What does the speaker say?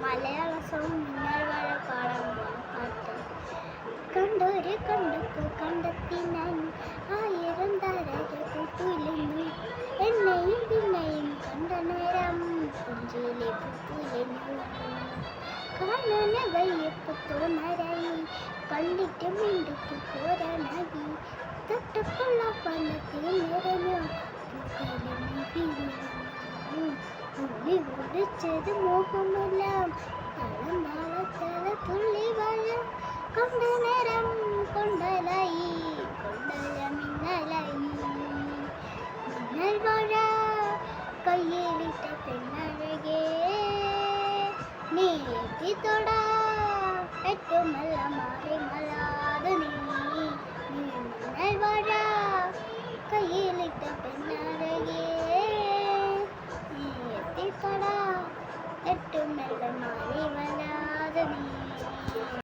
മലയാള song മിന്നൽ വാഴ പാടാൻ പോകുന്ന പാട്ട്. കണ്ടോര് കണ്ടപ്പോൾ കണ്ടെത്തി ഞാൻ 1000 താരകൾ തുലഞ്ഞു. എന്നെയും പിന്നെയും കണ്ട നേരം പുഞ്ചിലെ പുത്തുലഞ്ഞു. കാണാന വയ്യപ്പ് തോന്നരായി, കണ്ടിട്ട് മിണ്ടിട്ട് പോരാനായി. തൊട്ടപ്പുള്ള പണ്ടത്തിൽ നിറഞ്ഞു ഉള്ളി ഒളിച്ചത് മോഹമെല്ലാം തളം നാളത്തല തുള്ളി വാഴ. കൊണ്ട നേരം കൊണ്ടലായി, കൊണ്ടല മിന്നലായി. മിന്നൽ വാഴ കയ്യിലിട്ട പെണ്ണഴകേ, നീ എത്തിത്തൊടാ എട്ടുമല്ല മാറി മലാതെ നീ. മിന്നൽ വാഴ കയ്യിലിട്ട പെണ്ണഴകേ.